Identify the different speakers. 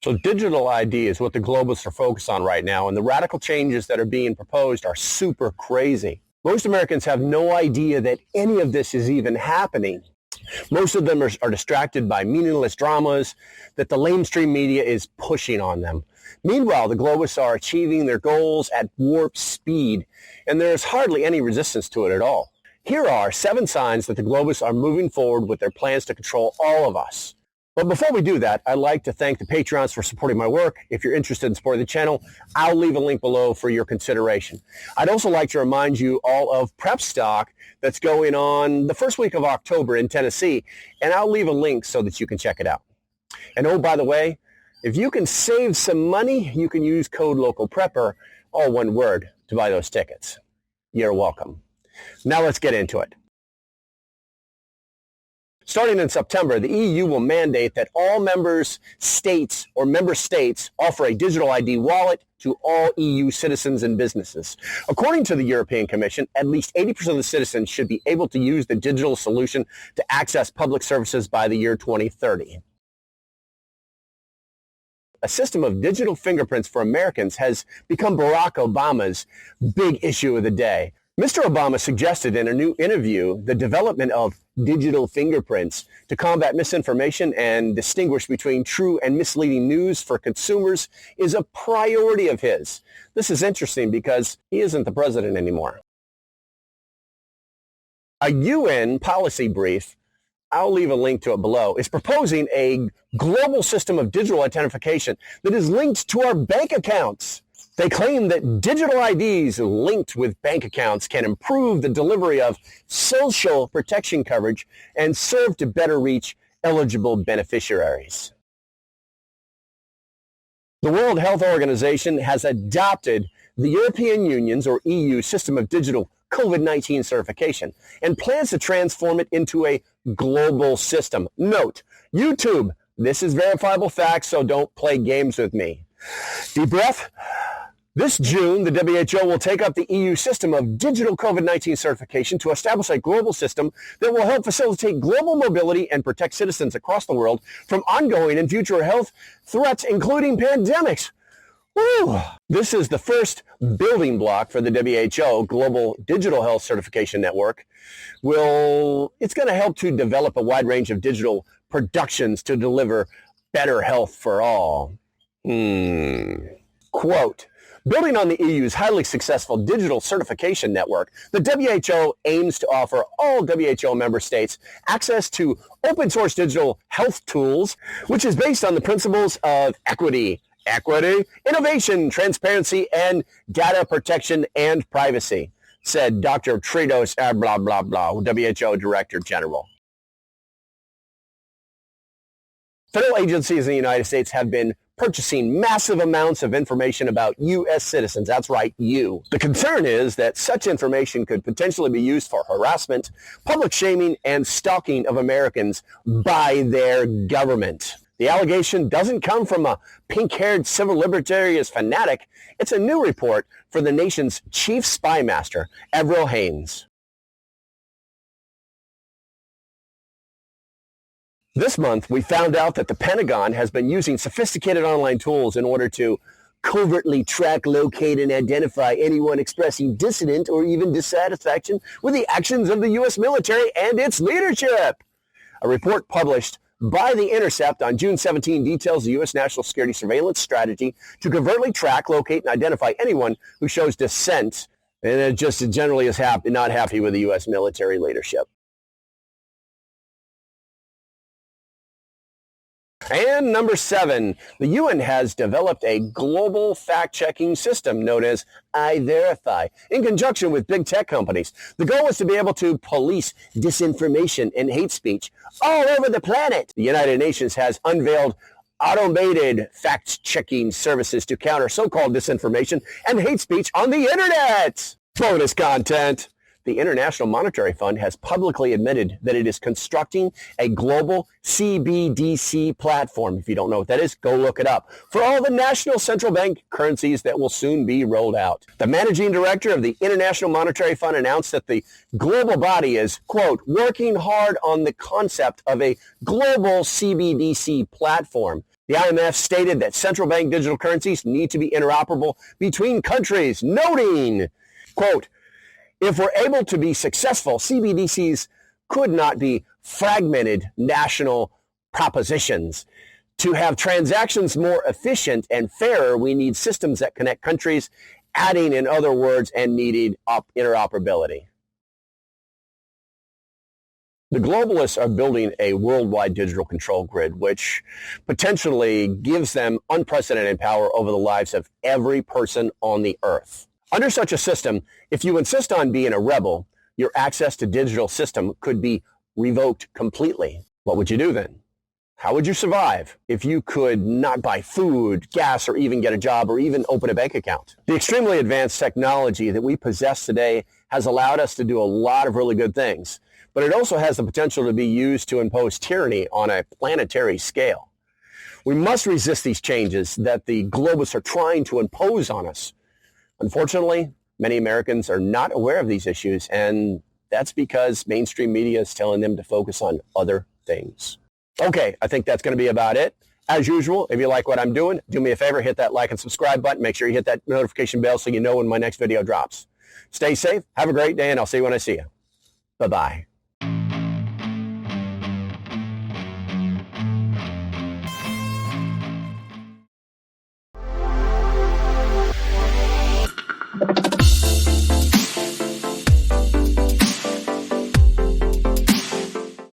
Speaker 1: So digital ID is what the globalists are focused on right now, and the radical changes that are being proposed are super crazy. Most Americans have no idea that any of this is even happening. Most of them are distracted by meaningless dramas that the lamestream media is pushing on them. Meanwhile, the globalists are achieving their goals at warp speed, and there is hardly any resistance to it at all. Here are 7 signs that the globalists are moving forward with their plans to control all of us. But before we do that, I'd like to thank the Patreons for supporting my work. If you're interested in supporting the channel, I'll leave a link below for your consideration. I'd also like to remind you all of PrepStock that's going on the first week of October in Tennessee, and I'll leave a link so that you can check it out. And oh, by the way, if you can save some money, you can use code localprepper, all one word, to buy those tickets. You're welcome. Now let's get into it. Starting in September, the EU will mandate that all member states offer a digital ID wallet to all EU citizens and businesses. According to the European Commission, at least 80% of the citizens should be able to use the digital solution to access public services by the year 2030. A system of digital fingerprints for Americans has become Barack Obama's big issue of the day. Mr. Obama suggested in a new interview the development of digital fingerprints to combat misinformation and distinguish between true and misleading news for consumers is a priority of his. This is interesting because he isn't the president anymore. A UN policy brief, I'll leave a link to it below, is proposing a global system of digital identification that is linked to our bank accounts. They claim that digital IDs linked with bank accounts can improve the delivery of social protection coverage and serve to better reach eligible beneficiaries. The World Health Organization has adopted the European Union's or EU system of digital COVID-19 certification and plans to transform it into a global system. Note, YouTube, this is verifiable facts, so don't play games with me. Deep breath. This June, the WHO will take up the EU system of digital COVID-19 certification to establish a global system that will help facilitate global mobility and protect citizens across the world from ongoing and future health threats, including pandemics. Woo! This is the first building block for the WHO Global Digital Health Certification Network. It's going to help to develop a wide range of digital productions to deliver better health for all. Quote, building on the EU's highly successful digital certification network, the WHO aims to offer all WHO member states access to open source digital health tools, which is based on the principles of equity, innovation, transparency, and data protection and privacy, said Dr. Tridos blah, blah, blah, WHO Director General. Federal agencies in the United States have been purchasing massive amounts of information about U.S. citizens. That's right, you. The concern is that such information could potentially be used for harassment, public shaming, and stalking of Americans by their government. The allegation doesn't come from a pink-haired civil libertarian fanatic. It's a new report for the nation's chief spy master, Avril Haines. This month, we found out that the Pentagon has been using sophisticated online tools in order to covertly track, locate, and identify anyone expressing dissident or even dissatisfaction with the actions of the U.S. military and its leadership. A report published by The Intercept on June 17 details the U.S. national security surveillance strategy to covertly track, locate, and identify anyone who shows dissent and just generally is not happy with the U.S. military leadership. And number 7, the UN has developed a global fact-checking system known as iVerify in conjunction with big tech companies. The goal is to be able to police disinformation and hate speech all over the planet. The United Nations has unveiled automated fact-checking services to counter so-called disinformation and hate speech on the internet. Bonus content. The International Monetary Fund has publicly admitted that it is constructing a global CBDC platform. If you don't know what that is, go look it up. For all the national central bank currencies that will soon be rolled out. The managing director of the International Monetary Fund announced that the global body is, quote, working hard on the concept of a global CBDC platform. The IMF stated that central bank digital currencies need to be interoperable between countries, noting, quote, if we're able to be successful, CBDCs could not be fragmented national propositions. To have transactions more efficient and fairer, we need systems that connect countries, adding, in other words, and needing interoperability. The globalists are building a worldwide digital control grid, which potentially gives them unprecedented power over the lives of every person on the earth. Under such a system, if you insist on being a rebel, your access to digital system could be revoked completely. What would you do then? How would you survive if you could not buy food, gas, or even get a job, or even open a bank account? The extremely advanced technology that we possess today has allowed us to do a lot of really good things, but it also has the potential to be used to impose tyranny on a planetary scale. We must resist these changes that the globalists are trying to impose on us. Unfortunately, many Americans are not aware of these issues, and that's because mainstream media is telling them to focus on other things. Okay, I think that's going to be about it. As usual, if you like what I'm doing, do me a favor, hit that like and subscribe button. Make sure you hit that notification bell so you know when my next video drops. Stay safe, have a great day, and I'll see you when I see you. Bye-bye.